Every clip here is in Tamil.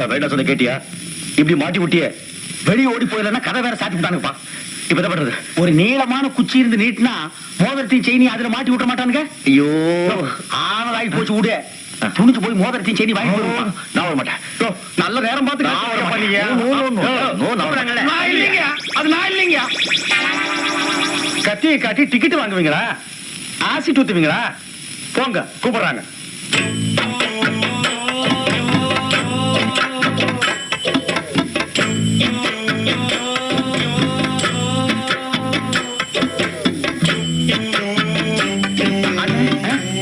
நான் வேண்டாம் சொன்ன கேட்டியா? இப்படி மாட்டி விட்டியே, வெளியே ஓடி போயிடலன்னா கதை வேற சாத்தி விட்டானுப்பா. இப்ப என்ன பண்றது? ஒரு நீளமான குச்சி இருந்து நீட்டினா மோதிரத்தையும் செயினி அதுல மாட்டி விட்ட மாட்டானுங்க. ஐயோ ஆனதாகி போச்சு. விடு, துணிச்சு போய் மோதிரத்தையும் செயினி வாங்கி போடுவோம். நான் வர மாட்டேன். நல்ல நேரம் பார்த்து அது நான் இல்லைங்க. கத்தியை காட்டி டிக்கெட் வாங்குவீங்களா? ஆசிட் ஊத்துவீங்களா? போங்க, கூப்பிடுறாங்க.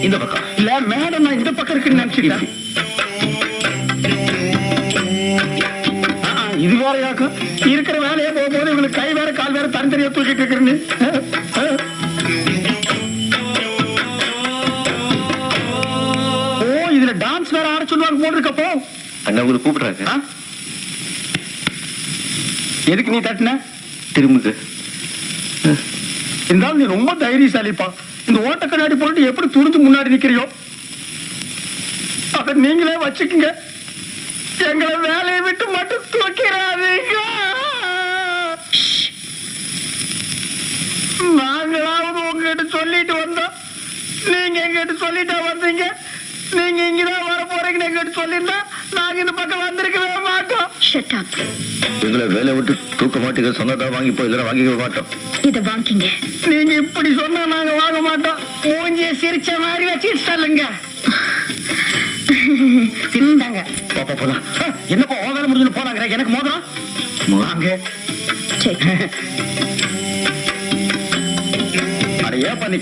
இந்த பக்கம் இல்ல மேடம், நான் இந்த பக்கம் இருக்குன்னு நினைச்சிட்டேன். இது வேற யாக்கும் இருக்கிற வேலையே போகும்போது இவங்களுக்கு கை வேற கால் வேற தனித்தனியா தூக்கிட்டு இருக்கிறேன்னு. ஓ, இதுல டான்ஸ் வேற ஆட சொல்லுவாங்க போல் இருக்கப்போ. அண்ணா உங்களை கூப்பிடுறாங்க. எதுக்கு நீ தட்டின? திரும்புது. இருந்தாலும் நீ ரொம்ப தைரியசாலிப்பா. இந்த ஓட்ட கண்ணாடி போட்டு எப்படி துணிஞ்சு முன்னாடி நிக்கிறியோ அத நீங்களே வச்சுக்குங்க. எங்களை வேலையை விட்டு மட்டும் தூக்கிறாதீங்க. நாங்களாவது உங்ககிட்ட சொல்லிட்டு வந்தோம், நீங்க எங்கிட்ட சொல்லிட்டா வந்தீங்க. நீங்க இங்கதான் வர போறீங்கன்னு எங்கிட்ட சொல்லியிருந்தா நாங்க இந்த பக்கம் வந்திருக்கவே மாட்டோம். எங்களை வேலை விட்டு தூக்க மாட்டீங்க சொன்னதா வாங்கி போய் இதெல்லாம் வாங்கிக்க மாட்டோம். இத வாங்கிங்க. நீங்க இப்படி சொன்னா நாங்க வாங்க மாட்டோம். மூஞ்சிய சிரிச்ச மாதிரி வச்சு சொல்லுங்க. சிரிச்சாங்க. பாப்பா போலாம். என்னப்பா வேலை முடிஞ்சு போனாங்க. எனக்கு மோதிரம் வாங்க. அட ஏப்பா நீ